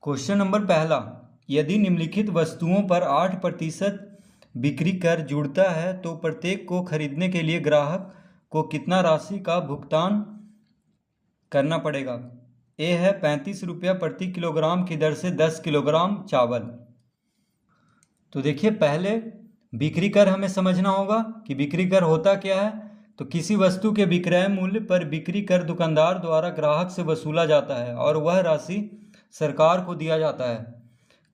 Question number पहला, यदि निम्नलिखित वस्तुओं पर 8% बिक्री कर जुड़ता है तो प्रत्येक को खरीदने के लिए ग्राहक को कितना राशि का भुगतान करना पड़ेगा। ए है 35 रुपया प्रति किलोग्राम की दर से 10 किलोग्राम चावल। तो देखिए, पहले बिक्री कर हमें समझना होगा कि बिक्री कर होता क्या है। तो किसी वस्तु के विक्रय मूल्य पर बिक्री कर दुकानदार द्वारा ग्राहक से वसूला जाता है और वह राशि सरकार को दिया जाता है।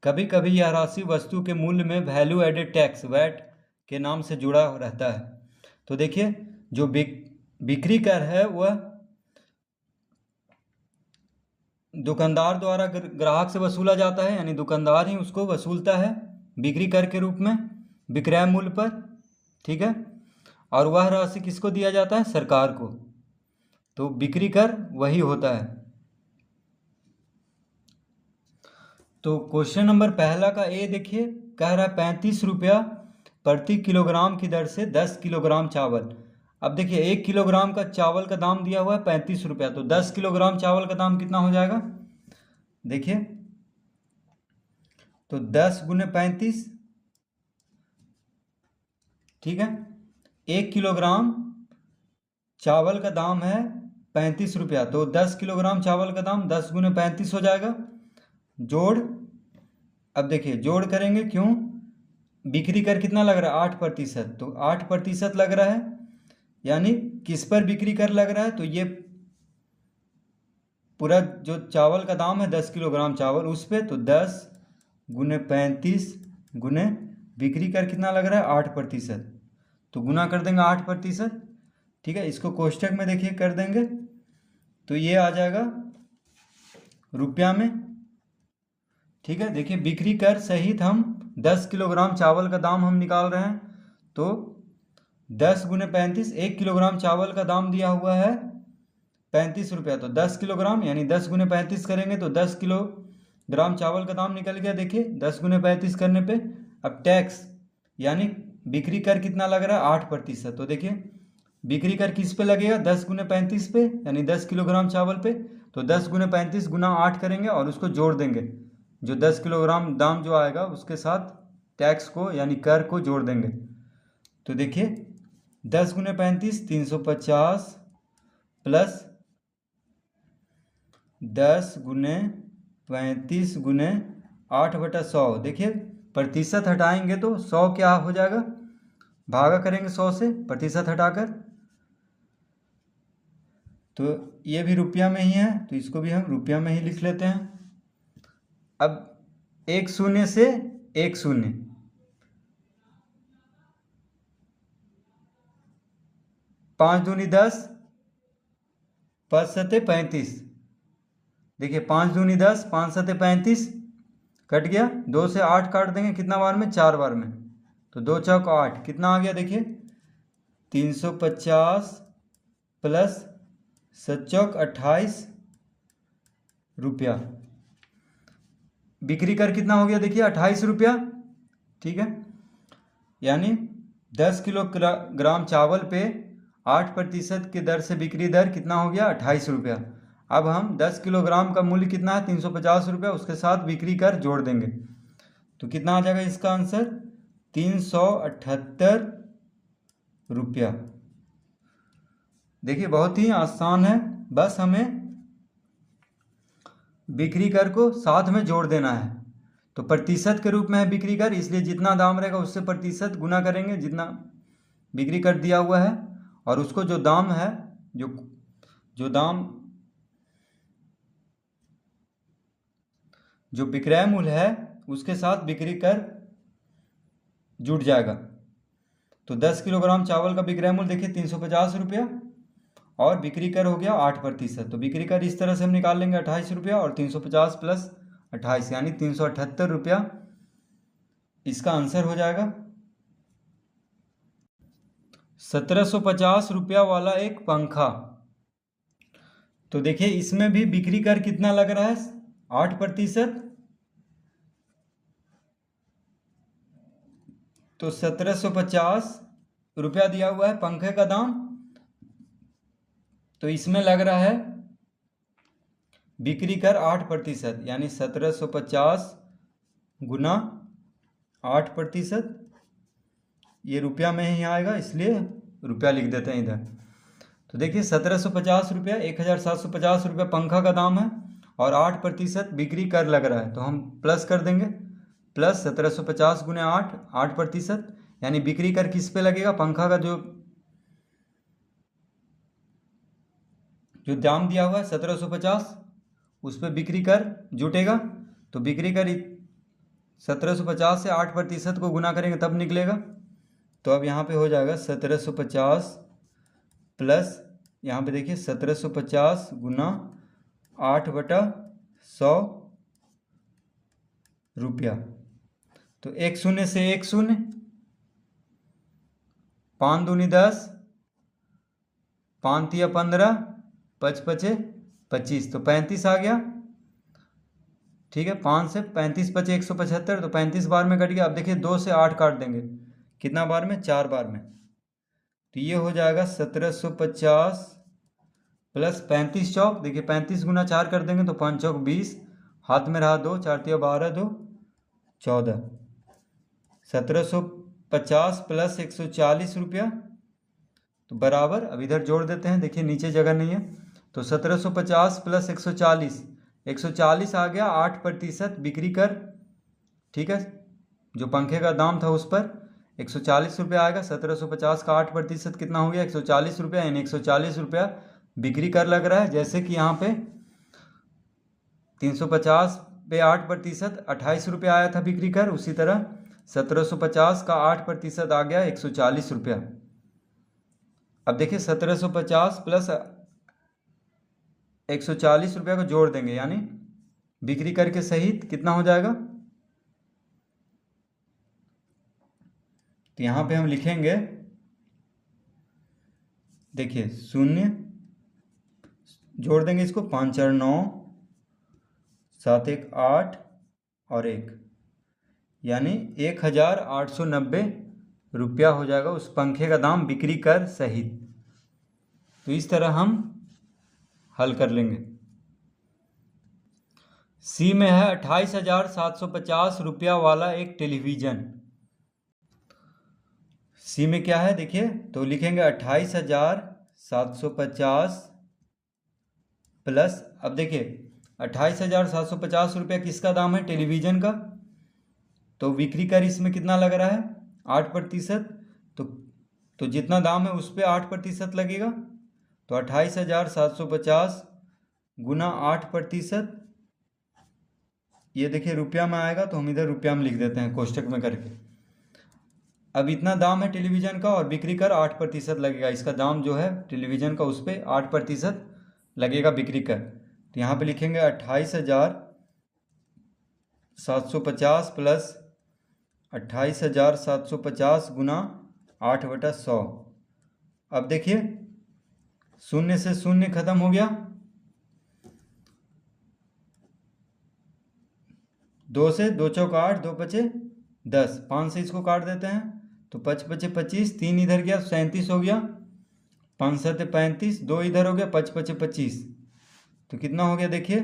कभी कभी यह राशि वस्तु के मूल्य में वैल्यू एडेड टैक्स वैट के नाम से जुड़ा रहता है। तो देखिए, जो बिक्री कर है वह दुकानदार द्वारा ग्राहक से वसूला जाता है, यानी दुकानदार ही उसको वसूलता है बिक्री कर के रूप में विक्रय मूल्य पर। ठीक है, और वह राशि किसको दिया जाता है? सरकार को। तो बिक्री कर वही होता है। तो क्वेश्चन नंबर पहला का ए देखिए, कह रहा है 35 रुपया प्रति किलोग्राम की दर से 10 किलोग्राम चावल। अब देखिए, 1 किलोग्राम का चावल का दाम दिया हुआ है 35 रुपया, तो 10 किलोग्राम चावल का दाम कितना हो जाएगा? देखिए, तो 10 गुने 35, ठीक है, 1 किलोग्राम चावल का दाम है 35 रुपया, तो 10 किलोग्राम चावल का दाम 10 गुने 35 हो जाएगा। जोड़, अब देखिए जोड़ करेंगे, क्यों? बिक्री कर कितना लग रहा है? 8%, तो 8% लग रहा है, यानी किस पर बिक्री कर लग रहा है? तो ये पूरा जो चावल का दाम है 10 किलोग्राम चावल उस पे, तो 10 गुने 35 गुने बिक्री कर कितना लग रहा है? 8%, तो गुना कर देंगे 8%। ठीक है, इसको कोष्टक में देखिए कर देंगे तो ये आ जाएगा रुपया में। ठीक है, देखिए बिक्री कर सहित हम 10 किलोग्राम चावल का दाम हम निकाल रहे हैं। तो 10 गुने 35, 1 किलोग्राम चावल का दाम दिया हुआ है 35 रुपया, तो 10 किलोग्राम यानी 10 गुने 35 करेंगे तो 10 किलोग्राम चावल का दाम निकल गया। देखिए 10 गुने 35 करने पे, अब टैक्स यानी बिक्री कर कितना लग रहा है? 8%। तो देखिए बिक्री कर किस पे लगेगा? 10 गुने 35 पे, यानी 10 किलोग्राम चावल पे। तो 10 गुने 35 गुना 8 करेंगे और उसको जोड़ देंगे, जो 10 किलोग्राम दाम जो आएगा उसके साथ टैक्स को यानी कर को जोड़ देंगे। तो देखिए 10 गुने 35 350 प्लस 10 गुने 35 गुने 8/100। देखिए प्रतिशत हटाएंगे तो 100 क्या हो जाएगा? भागा करेंगे 100 से प्रतिशत हटाकर, तो ये भी रुपया में ही है, तो इसको भी हम रुपया में ही लिख लेते हैं। अब एक शून्य से एक शून्य, पाँच दूनी 10, 5 सते 35। देखिए 5 दूनी 10, 5 सते 35, कट गया। 2 से 8 काट देंगे, कितना बार में? 4 बार में, तो 2 चौक 8, कितना आ गया? देखिए 350 प्लस 7 चौक 28 रुपया। बिक्री कर कितना हो गया? देखिए 28 रुपया। ठीक है, यानी 10 किलोग्राम चावल पे 8% की दर से बिक्री दर कितना हो गया? 28 रुपया। अब हम 10 किलोग्राम का मूल्य कितना है? 350 रुपया, उसके साथ बिक्री कर जोड़ देंगे तो कितना आ जाएगा इसका आंसर? 378 रुपया। देखिए बहुत ही आसान है, बस हमें बिक्री कर को साथ में जोड़ देना है। तो प्रतिशत के रूप में है बिक्री कर, इसलिए जितना दाम रहेगा उससे प्रतिशत गुना करेंगे जितना बिक्री कर दिया हुआ है, और उसको जो दाम है, जो विक्रय मूल्य है उसके साथ बिक्री कर जुड़ जाएगा। तो 10 किलोग्राम चावल का विक्रय मूल्य देखिए 350 रुपया और बिक्री कर हो गया 8%। तो बिक्री कर इस तरह से हम निकाल लेंगे 28 रुपया और 350 प्लस 28 यानी 378 रुपया इसका आंसर हो जाएगा। 1750 रुपया वाला एक पंखा। तो देखिए इसमें भी बिक्री कर कितना लग रहा है? 8%। तो 1750 रुपया दिया हुआ है पंखे का दाम, तो इसमें लग रहा है बिक्री कर 8%, यानी 1750 गुना 8%। ये रुपया में ही आएगा, इसलिए रुपया लिख देते हैं इधर। तो देखिए 1750 रुपया, 1750 रुपया पंखा का दाम है और 8% बिक्री कर लग रहा है, तो हम प्लस कर देंगे। प्लस 1750 गुने 8% यानी बिक्री कर किस पे लगेगा? पंखा का जो दाम दिया हुआ है 1750, उस पर बिक्री कर जुटेगा। तो बिक्री कर 1750 से 8% को गुना करेंगे तब निकलेगा। तो अब यहाँ पे हो जाएगा 1750 प्लस, यहाँ पे देखिए 1750 गुना 8/100 रुपया। तो 1 शून्य से 1 शून्य, 5 दूनी 10, 5 तिया 15, 5 पचे 25, तो 35 आ गया। ठीक है, 5 से 35 बचे 175, तो 35 बार में कट गया। अब देखिए 2 से 8 काट देंगे, कितना बार में? 4 बार में। तो ये हो जाएगा 1750 प्लस 35 चौक, देखिए 35 गुना 4 कर देंगे तो 5 चौक 20, हाथ में रहा 2, 4 तिया 12, 2 14। 1750 प्लस 140 रुपया, तो बराबर, अब इधर जोड़ देते हैं, देखिए नीचे जगह नहीं है। तो 1750 प्लस 140, 140 आ गया 8% बिक्री कर। ठीक है, जो पंखे का दाम था उस पर 140 रुपया आएगा। 1750 का 8% कितना हो गया? 140 रुपया, यानी 140 रुपया बिक्री कर लग रहा है। जैसे कि यहाँ पे 350 पे 8% 28 रुपया आया था बिक्री कर, उसी तरह 1750 का 8% आ गया 140 रुपया। अब देखिए 1750 प्लस 140 रुपया को जोड़ देंगे, यानी बिक्री कर के सहित कितना हो जाएगा? तो यहाँ पे हम लिखेंगे, देखिए 0 जोड़ देंगे इसको, 5 4 9, 7 1 8 और 1, यानी 1890 रुपया हो जाएगा उस पंखे का दाम बिक्री कर सहित। तो इस तरह हम हल कर लेंगे। सी में है 28,750 रुपया वाला एक टेलीविज़न। सी में क्या है देखिए, तो लिखेंगे 28,750 प्लस, अब देखिए 28,750 रुपया किसका दाम है? टेलीविज़न का। तो बिक्री कर इसमें कितना लग रहा है? 8%। तो जितना दाम है उस पर 8% लगेगा। तो 28,750 गुना 8%, ये देखिए रुपया में आएगा, तो हम इधर रुपया में लिख देते हैं कोष्टक में करके। अब इतना दाम है टेलीविज़न का और बिक्री कर 8% लगेगा। इसका दाम जो है टेलीविज़न का, उस पर 8% लगेगा बिक्री कर। तो यहाँ पे लिखेंगे 28,750 प्लस 28,750 गुना 8/100। अब देखिए 0 से 0 खत्म हो गया, 2 से 2 चौक 8, 2 पचे 10, 5 से इसको काट देते हैं तो 5 पचे 25, 3 इधर गया 37 हो गया, 5 7 35, 2 इधर हो गया, 5 पचे 25, तो कितना हो गया देखिए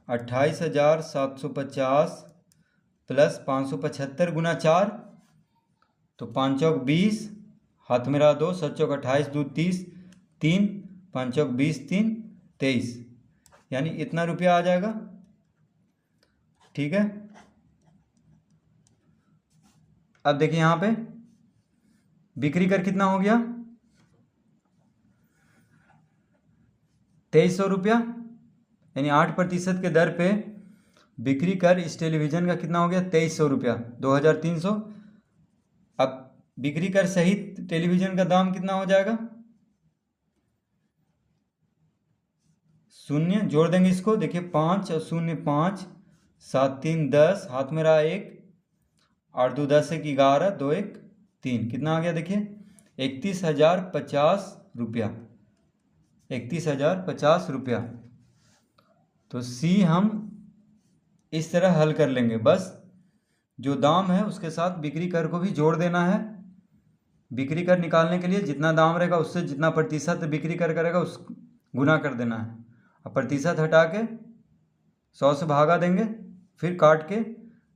28,750 प्लस 575 गुना 4, तो 5 चौक 20, हाथ में रहा 2, 7 चौक 28, 2 30, 3, 5 चौक 20, 3 23, यानी इतना रुपया आ जाएगा। ठीक है, अब देखिए यहाँ पे बिक्री कर कितना हो गया 2300 रुपया, यानी 8% के दर पे बिक्री कर इस टेलीविज़न का कितना हो गया 2300 रुपया, 2300। अब बिक्री कर सहित टेलीविज़न का दाम कितना हो जाएगा? 0 जोड़ देंगे इसको, देखिए 5 और 0 5, 7 3 10, हाथ में रहा 1, 8 2 10 1 11, 2 1 3, कितना आ गया देखिए 31,050 रुपया, 31,050 रुपया। तो सी हम इस तरह हल कर लेंगे, बस जो दाम है उसके साथ बिक्री कर को भी जोड़ देना है। बिक्री कर निकालने के लिए जितना दाम रहेगा उससे जितना प्रतिशत बिक्री कर करेगा उस गुना कर देना है। अब प्रतिशत हटा के 100 से भागा देंगे, फिर काट के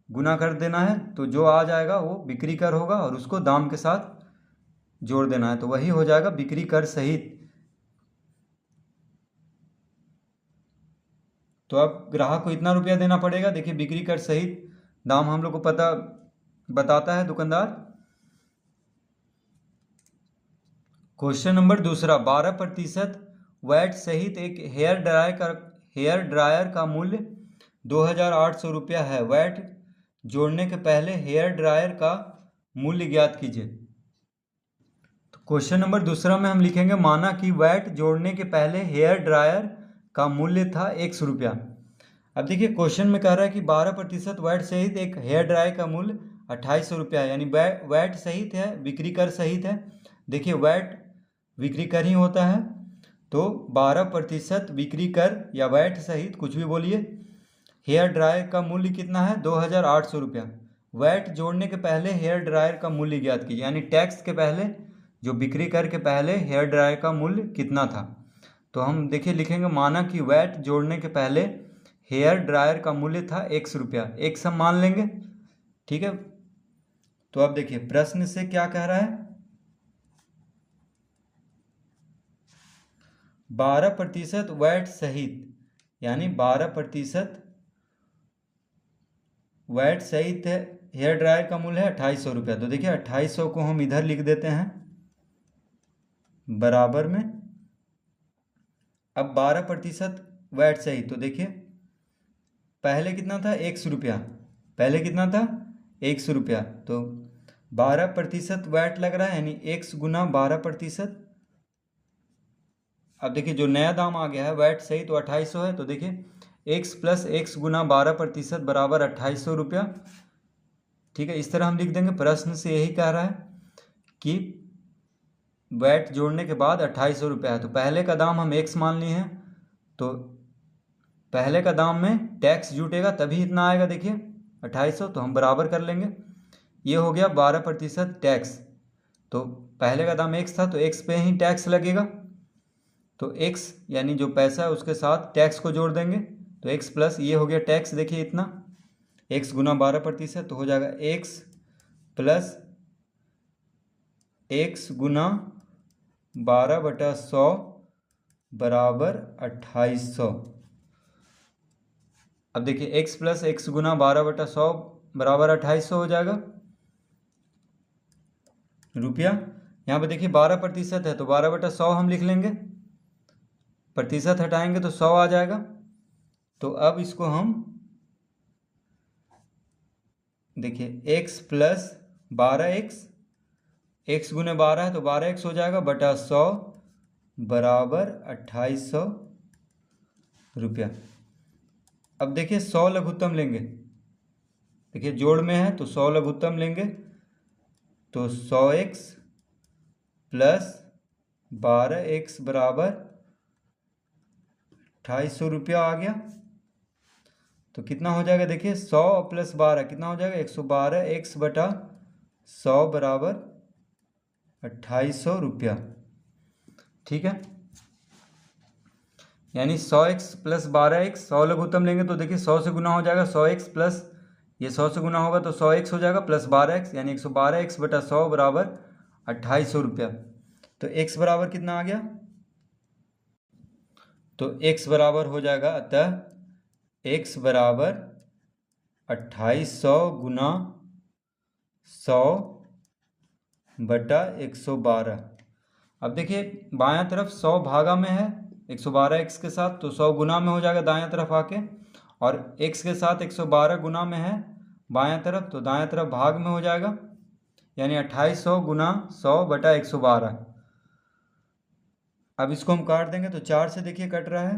गुना कर देना है, तो जो आ जाएगा वो बिक्री कर होगा और उसको दाम के साथ जोड़ देना है, तो वही हो जाएगा बिक्री कर सहित। तो अब ग्राहक को इतना रुपया देना पड़ेगा। देखिए बिक्री कर सहित दाम हम लोग को पता बताता है दुकानदार। क्वेश्चन नंबर दूसरा, 12% वैट सहित एक हेयर ड्रायर का मूल्य 2800 रुपया है। वैट जोड़ने के पहले हेयर ड्रायर का मूल्य ज्ञात कीजिए। तो क्वेश्चन नंबर दूसरा में हम लिखेंगे, माना कि वैट जोड़ने के पहले हेयर ड्रायर का मूल्य था 100 रुपया। अब देखिए क्वेश्चन में कह रहा है कि 12% वैट सहित एक हेयर ड्रायर का मूल्य 2800 रुपया है, यानी वैट सहित है, बिक्री कर सहित है। देखिए वैट बिक्री कर ही होता है, तो 12% बिक्री कर या वैट सहित कुछ भी बोलिए। हेयर ड्रायर का मूल्य कितना है? 2800 रुपया। वैट जोड़ने के पहले हेयर ड्रायर का मूल्य ज्ञात कीजिए, यानी टैक्स के पहले, जो बिक्री कर के पहले हेयर ड्रायर का मूल्य कितना था। तो हम देखिए लिखेंगे, माना कि वैट जोड़ने के पहले हेयर ड्रायर का मूल्य था 100 रुपया। एक सम मान लेंगे, ठीक है। तो अब देखिए प्रश्न से क्या कह रहा है, 12% वैट सहित, यानी 12% वैट सहित है हेयर ड्रायर का मूल्य है 2800 रुपया। तो देखिए 2800 को हम इधर लिख देते हैं बराबर में। अब 12% वैट सहित, तो देखिए पहले कितना था? 100 रुपया। पहले कितना था? 100 रुपया। तो 12% वैट लग रहा है, यानी 1 गुना 12%। अब देखिए जो नया दाम आ गया है वैट सही, तो 2800 है। तो देखिए x प्लस x गुना 12% बराबर 2800 रुपया। ठीक है, इस तरह हम लिख देंगे। प्रश्न से यही कह रहा है कि वैट जोड़ने के बाद 2800 रुपया है, तो पहले का दाम हम x मान लिए हैं, तो पहले का दाम में टैक्स जुटेगा तभी इतना आएगा। देखिए 2800, तो हम बराबर कर लेंगे। ये हो गया 12% टैक्स। तो पहले का दाम x था, तो x पे ही टैक्स लगेगा, तो x यानी जो पैसा है उसके साथ टैक्स को जोड़ देंगे, तो x प्लस ये हो गया टैक्स। देखिए इतना x गुना 12%, तो हो जाएगा x प्लस x गुना 12/100 बराबर 2800। अब देखिए x प्लस x गुना 12/100 बराबर 2800 हो जाएगा रुपया। यहाँ पे देखिए 12% है, तो 12/100 हम लिख लेंगे, प्रतिशत हटाएंगे तो 100 आ जाएगा। तो अब इसको हम देखिए x प्लस 12x, x गुने 12 है तो 12x हो जाएगा बटा 100 बराबर 2800 रुपया। अब देखिए 100 लघुत्तम लेंगे, देखिए जोड़ में है तो 100 लघुत्तम लेंगे, तो 100x प्लस 12x बराबर 2800 रुपया आ गया। तो कितना हो जाएगा? देखिए 100 प्लस 12 कितना हो जाएगा? 112x बटा 100 बराबर 2800 रुपया। ठीक है, यानी 100x प्लस 12x, 100 लघुत्तम लेंगे तो देखिए 100 से गुना हो जाएगा, 100x प्लस ये 100 से गुना होगा तो 100x हो जाएगा प्लस 12x, यानी 112x बटा 100 बराबर 2800 रुपया। तो x बराबर कितना आ गया? तो x बराबर हो जाएगा, अतः x बराबर 2800 गुना 100 बटा 112। अब देखिए बायां तरफ 100 भागा में है 112x के साथ, तो 100 गुना में हो जाएगा दायां तरफ आके, और x के साथ 112 गुना में है बायां तरफ, तो दायां तरफ भाग में हो जाएगा, यानी 2800 गुना 100 बटा 112। अब इसको हम काट देंगे तो 4 से देखिए कट रहा है,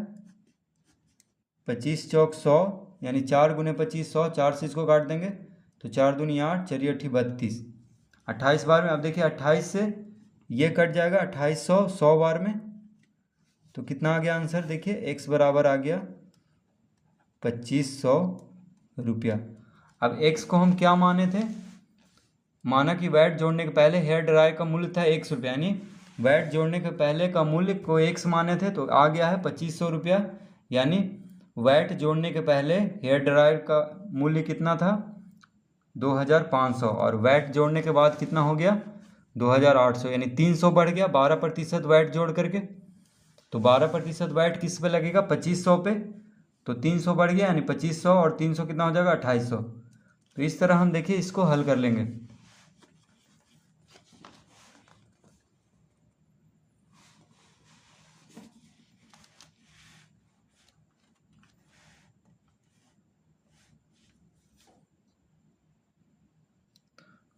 25 चौक 100, यानी 4 गुने 25 100, 4 से इसको काट देंगे तो 4 दूनी 8, 4 8 32, 28 बार में। अब देखिए 28 से ये कट जाएगा 2800 100 बार में, तो कितना आ गया आंसर? देखिए x बराबर आ गया 2500 रुपया। अब x को हम क्या माने थे? माना कि वैट जोड़ने के पहले हेयर ड्रायर का मूल्य था 100 रुपया, यानी वैट जोड़ने के पहले का मूल्य को x माने थे, तो आ गया है 2500 रुपया। यानी वैट जोड़ने के पहले हेयर ड्रायर का मूल्य कितना था 2500 और वैट जोड़ने के बाद कितना हो गया 2800, यानी 300 बढ़ गया 12% वैट जोड़ करके। तो 12% वैट किस पे लगेगा 2500 पे, तो 300 बढ़ गया यानी 2500 और 300 कितना हो जाएगा 2800। तो इस तरह हम देखिए इसको हल कर लेंगे।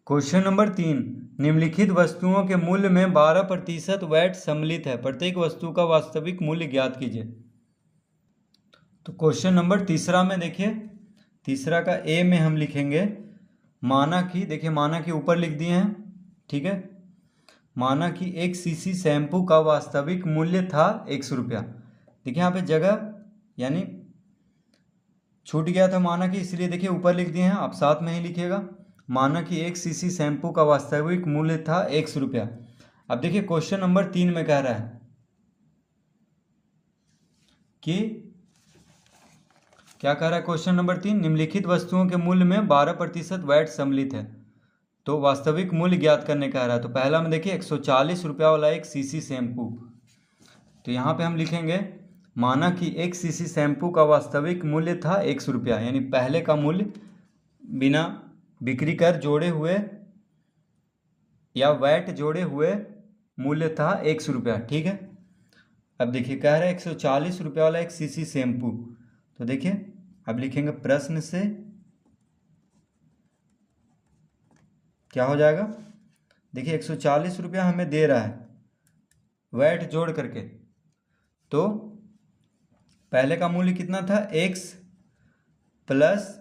क्वेश्चन नंबर 3, निम्नलिखित वस्तुओं के मूल्य में 12% वैट सम्मिलित है, प्रत्येक वस्तु का वास्तविक मूल्य ज्ञात कीजिए। तो क्वेश्चन नंबर तीसरा में देखिए, तीसरा का ए में हम लिखेंगे माना कि, देखिए माना कि ऊपर लिख दिए हैं, ठीक है। माना कि एक सीसी शैम्पू का वास्तविक मूल्य था 100 रुपया। देखिए यहाँ पे जगह यानी छूट गया था माना कि, इसलिए देखिए ऊपर लिख दिए हैं, आप साथ में ही लिखिएगा। माना कि एक सीसी शैम्पू का वास्तविक मूल्य था 100 रुपया। अब देखिए क्वेश्चन नंबर 3 में कह रहा है कि क्या कह रहा है क्वेश्चन नंबर 3, निम्नलिखित वस्तुओं के मूल्य में 12% वैट सम्मिलित है, तो वास्तविक मूल्य ज्ञात करने कह रहा है। तो पहला में देखिए 140 रुपया वाला एक सीसी शैम्पू, तो यहाँ पे हम लिखेंगे माना कि एक सीसी शैम्पू का वास्तविक मूल्य था 100 रुपया, यानी पहले का मूल्य बिना बिक्री कर जोड़े हुए या वैट जोड़े हुए मूल्य था 100 रुपया, ठीक है। अब देखिए कह रहा है 140 रुपया वाला एक सीसी शैम्पू, तो देखिए अब लिखेंगे प्रश्न से क्या हो जाएगा। देखिए 140 रुपया हमें दे रहा है वैट जोड़ करके, तो पहले का मूल्य कितना था x प्लस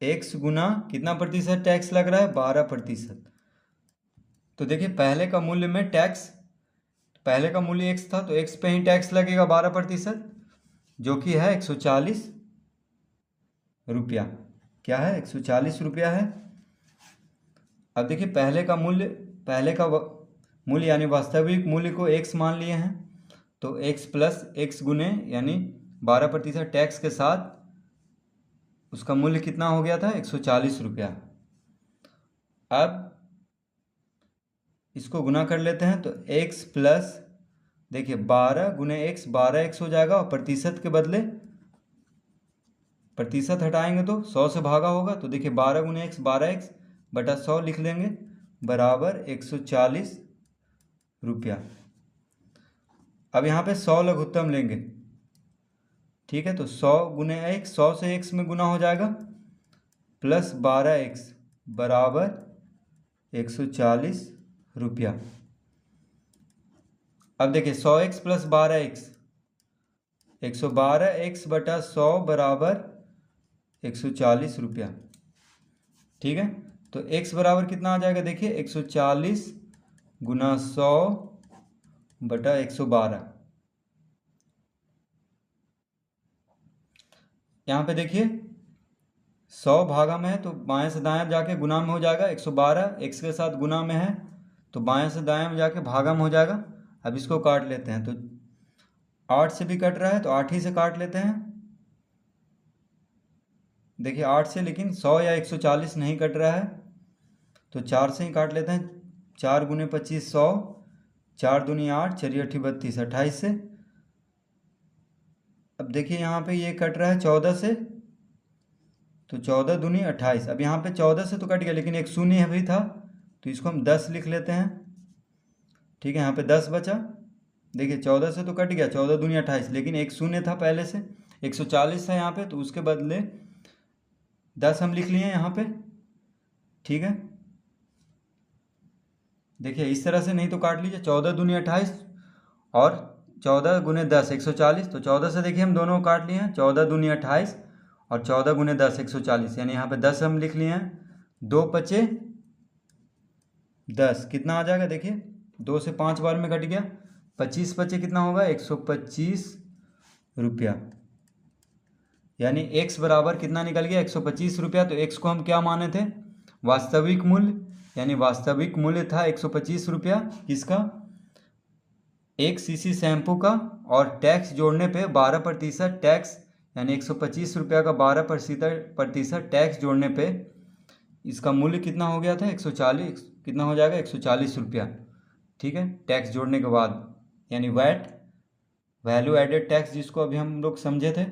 x गुना कितना प्रतिशत टैक्स लग रहा है 12%। तो देखिए पहले का मूल्य में टैक्स, पहले का मूल्य x था तो x पे ही टैक्स लगेगा 12%, जो कि है 140 रुपया। क्या है 140 रुपया है। अब देखिए पहले का मूल्य यानी वास्तविक मूल्य को x मान लिए हैं, तो x प्लस x गुने यानी 12% टैक्स के साथ उसका मूल्य कितना हो गया था 140 रुपया। अब इसको गुना कर लेते हैं, तो x प्लस देखिए 12 गुने x 12x हो जाएगा, और प्रतिशत के बदले प्रतिशत हटाएंगे तो 100 से भागा होगा, तो देखिए 12 गुने x 12x बटा 100 लिख लेंगे बराबर 140 रुपया। अब यहाँ पे 100 लघुत्तम लेंगे, ठीक है। तो 100 गुने x, 100 से x में गुना हो जाएगा प्लस 12x बराबर 140 रुपया। अब देखिए 100x प्लस 12x 112x बटा 100 बराबर 140 रुपया, ठीक है। तो x बराबर कितना आ जाएगा, देखिए 140 गुना 100 बटा 112। यहाँ पे देखिए 100 भागा में है तो बाएं से दाएं जाके गुना में हो जाएगा, 112 x के साथ गुना में है तो बाएं से दाएं में जाके भागा में हो जाएगा। अब इसको काट लेते हैं, तो 8 से भी कट रहा है तो 8 ही से काट लेते हैं। देखिए 8 से लेकिन 100 या 140 नहीं कट रहा है, तो 4 से ही काट लेते हैं। 4 गुने 25 100, 4 दूनी 8, 4 8 32, 28 से। अब देखिए यहाँ पे ये कट रहा है 14 से, तो 14 दूनी 28। अब यहाँ पे 14 से तो कट गया, लेकिन एक शून्य भी था तो इसको हम 10 लिख लेते हैं, ठीक है। यहाँ पे 10 बचा। देखिए 14 से तो कट गया, 14 दूनी 28, लेकिन एक शून्य था पहले से, 140 था यहाँ पे, तो उसके बदले 10 हम लिख लिए हैं यहाँ पे, ठीक है। देखिए इस तरह से, नहीं तो काट लीजिए 14 दूनी 28 और 14 गुने 10 140, तो 14 से देखिए हम दोनों काट लिए हैं, 14 दूनी 28 और 14 गुने 10 140, यानी यहाँ पे 10 हम लिख लिए हैं। 2 पचे 10 कितना आ जाएगा, देखिए 2 से 5 बार में कट गया, 25 पचे कितना होगा 125 रुपया, यानी x बराबर कितना निकल गया 125 रुपया। तो x को हम क्या माने थे वास्तविक मूल्य, यानी वास्तविक मूल्य था 125 रुपया किसका 1 सीसी शैम्पू का और टैक्स जोड़ने पे 12% टैक्स, यानी 125 रुपया का 12% टैक्स जोड़ने पे इसका मूल्य कितना हो गया था? 140, कितना हो जाएगा? 140 रुपया। ठीक है, टैक्स जोड़ने के बाद, यानी वैट, वैल्यू एडेड टैक्स, जिसको अभी हम लोग समझे थे।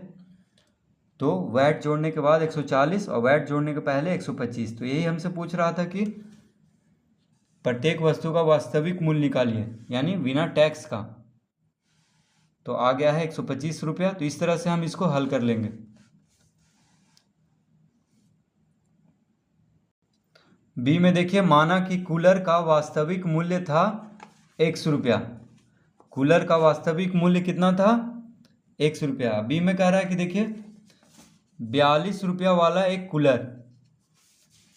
तो वैट जोड़ने के बाद 140 और वैट जोड़ने के पहले 125। तो यही हमसे पूछ रहा था कि प्रत्येक वस्तु का वास्तविक मूल्य निकालिए, यानी बिना टैक्स का। तो आ गया है 125 रुपया। तो इस तरह से हम इसको हल कर लेंगे। बी में देखिए, माना कि कूलर का वास्तविक मूल्य था 100 रुपया। कूलर का वास्तविक मूल्य कितना था? 100 रुपया। बी में कह रहा है कि देखिए 42 रुपया वाला एक कूलर,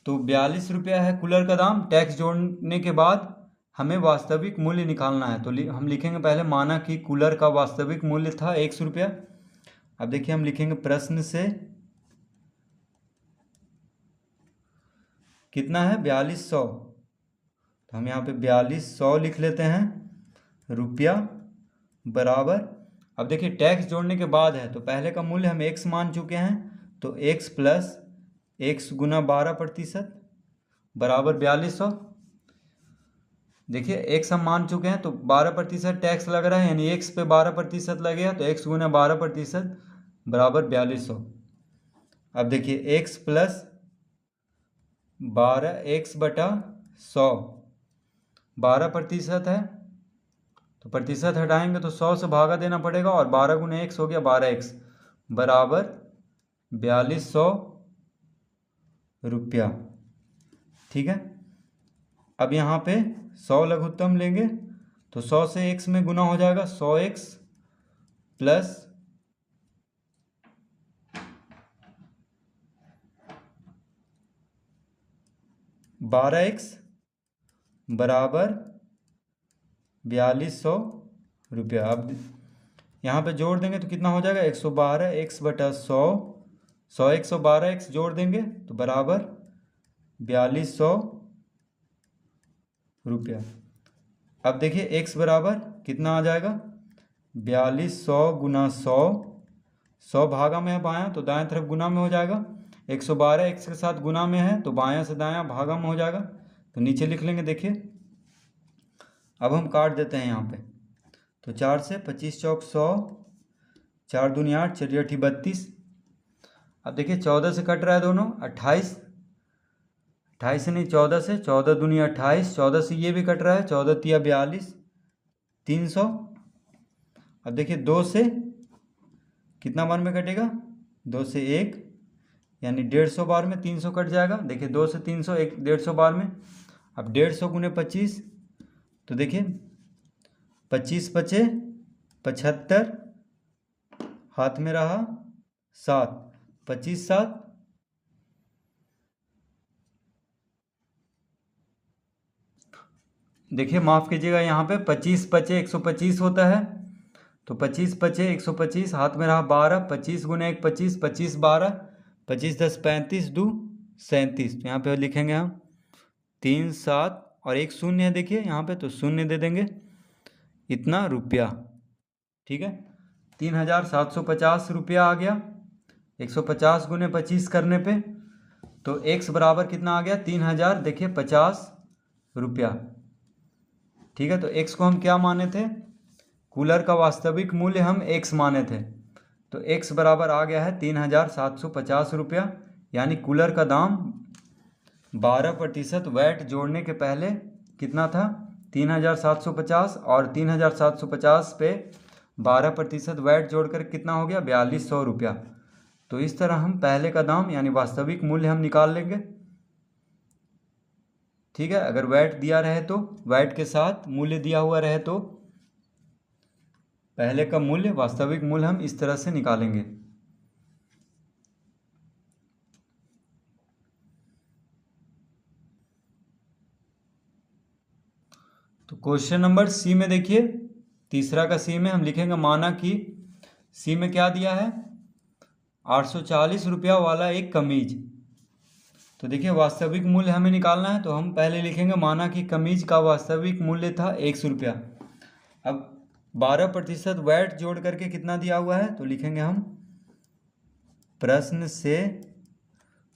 तो 42 रुपया है कूलर का दाम। टैक्स जोड़ने के बाद हमें वास्तविक मूल्य निकालना है। तो हम लिखेंगे पहले, माना कि कूलर का वास्तविक मूल्य था 100 रुपया। अब देखिए हम लिखेंगे प्रश्न से कितना है? 4200। तो हम यहाँ पे 4200 लिख लेते हैं रुपया बराबर। अब देखिए टैक्स जोड़ने के बाद है, तो पहले का मूल्य हम x मान चुके हैं, तो x प्लस x गुना 12% बराबर 4200। देखिए x हम मान चुके हैं, तो 12% टैक्स लग रहा है, यानी x पे 12% लगेगा, तो x गुना 12% बराबर 4200। अब देखिए x प्लस 12x बटा 100, 12% है, तो प्रतिशत हटाएंगे तो 100 से भागा देना पड़ेगा, और 12 गुना x हो गया 12x बराबर 4200 रुपया। ठीक है, अब यहाँ पे 100 लघुत्तम लेंगे, तो 100 से x में गुना हो जाएगा, 100x प्लस 12x बराबर 4200 रुपया। अब यहाँ पे जोड़ देंगे तो कितना हो जाएगा? 112x बटा 100, 100x और 12x जोड़ देंगे तो बराबर 4200 रुपया। अब देखिए x बराबर कितना आ जाएगा? 4200 गुना 100, 100 भागा में है बायां, तो दाएं तरफ गुना में हो जाएगा। 112 x के साथ गुना में है, तो बायां से दायां भागा में हो जाएगा, तो नीचे लिख लेंगे। देखिए अब हम काट देते हैं यहाँ पे, तो 4 से 25 चौक 100, 4 दूनी 8, चलिए 8 32। अब देखिए 14 से कट रहा है दोनों, 28, 28 से नहीं 14 से, 14 दूनी 28, 14 से ये भी कट रहा है, 14 तिया 42, 300। अब देखिए 2 से कितना बार में कटेगा? 2 से 1, यानी 150 बार में 300 कट जाएगा। देखिए 2 से 300, 150 बार में। अब 150 गुने 25, तो देखिए 25 पचे 75, हाथ में रहा 7, 25 7, देखिए माफ कीजिएगा, यहाँ पे 25 पचे 125 होता है, तो 25 पचे 125, हाथ में रहा 12, 25 गुने 1 25, 25 12, 25 10 35, 2 37। तो यहाँ पे लिखेंगे हम 3 7 और एक शून्य है, देखिए यहाँ पे, तो शून्य दे देंगे, इतना रुपया। ठीक है, 3750 रुपया आ गया। 150 गुने 25 करने पे, तो x बराबर कितना आ गया? 3000, देखिए 50 रुपया। ठीक है, तो x को हम क्या माने थे? कूलर का वास्तविक मूल्य हम x माने थे, तो x बराबर आ गया है 3750 रुपया, यानी कूलर का दाम 12% वैट जोड़ने के पहले कितना था? 3750, और 3750 पे 12% वैट जोड़कर कितना हो गया? 4200 रुपया। तो इस तरह हम पहले का दाम यानी वास्तविक मूल्य हम निकाल लेंगे। ठीक है, अगर वैट दिया रहे तो, वैट के साथ मूल्य दिया हुआ रहे तो पहले का मूल्य, वास्तविक मूल्य हम इस तरह से निकालेंगे। तो क्वेश्चन नंबर सी में देखिए, तीसरा का सी में हम लिखेंगे, माना कि सी में क्या दिया है? 840 रुपया वाला एक कमीज। तो देखिए वास्तविक मूल्य हमें निकालना है, तो हम पहले लिखेंगे, माना कि कमीज का वास्तविक मूल्य था 100 रुपया। अब 12% वैट जोड़ करके कितना दिया हुआ है, तो लिखेंगे हम प्रश्न से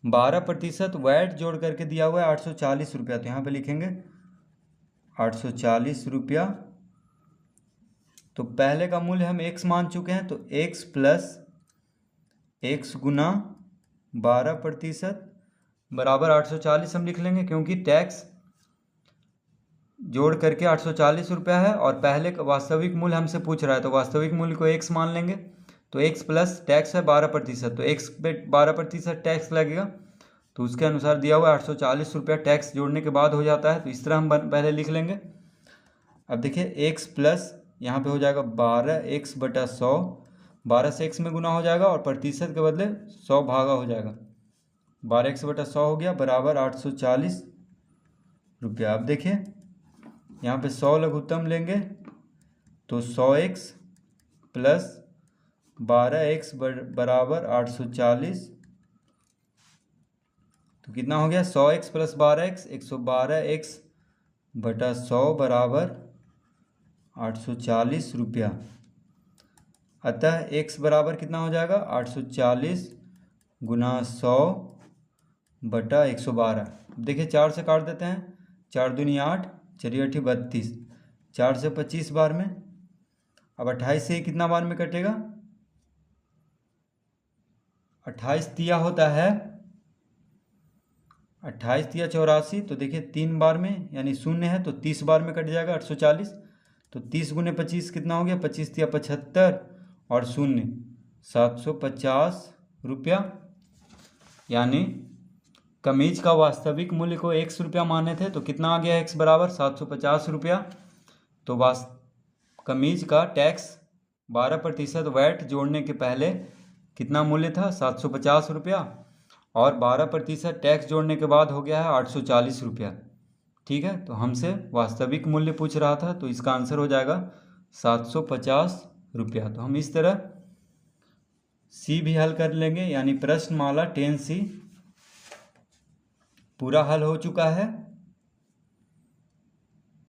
12% वैट जोड़ करके दिया हुआ है 840 रुपया। तो यहाँ पे लिखेंगे 840 रुपया। तो पहले का मूल्य हम x मान चुके हैं, तो x प्लस x गुना 12% बराबर 840 हम लिख लेंगे, क्योंकि टैक्स जोड़ करके 840 रुपया है और पहले का वास्तविक मूल्य हमसे पूछ रहा है, तो वास्तविक मूल्य को x मान लेंगे। तो x प्लस टैक्स है 12%, तो x पे 12% टैक्स लगेगा, तो उसके अनुसार दिया हुआ 840 रुपया टैक्स जोड़ने के बाद हो जाता है। तो इस तरह हम पहले लिख लेंगे। अब देखिए x प्लस यहाँ पे हो जाएगा 12x बटा 100, 12 से x में गुना हो जाएगा और प्रतिशत के बदले 100 भागा हो जाएगा, 12x बटा 100 हो गया बराबर 840 रुपया। अब देखिए यहाँ पे 100 लघुत्तम लेंगे, तो 100x प्लस 12x बराबर 840, तो कितना हो गया 100x प्लस 12x 112x बटा 100 बराबर 840 रुपया। अतः x बराबर कितना हो जाएगा 840 गुना 100 बटा 112। देखिए 4 से काट देते हैं, 4 दूनी 8, 4 8 32, 4 से 25 बार में। अब 28 से कितना बार में कटेगा, 28 तिया होता है 28 तिया 84, तो देखिए 3 बार में यानी शून्य है, तो 30 बार में कट जाएगा 840। तो 30 गुने 25 कितना हो गया, 25 तिया 75 और शून्य 750 रुपया। यानी कमीज का वास्तविक मूल्य को x रुपया माने थे, तो कितना आ गया x बराबर 750 रुपया। तो कमीज का टैक्स 12% वैट जोड़ने के पहले कितना मूल्य था 750 रुपया, और 12% टैक्स जोड़ने के बाद हो गया है 840 रुपया। ठीक है, तो हमसे वास्तविक मूल्य पूछ रहा था, तो इसका आंसर हो जाएगा 750 रुपया। तो हम इस तरह सी भी हल कर लेंगे, यानी प्रश्नमाला 10C पूरा हल हो चुका है।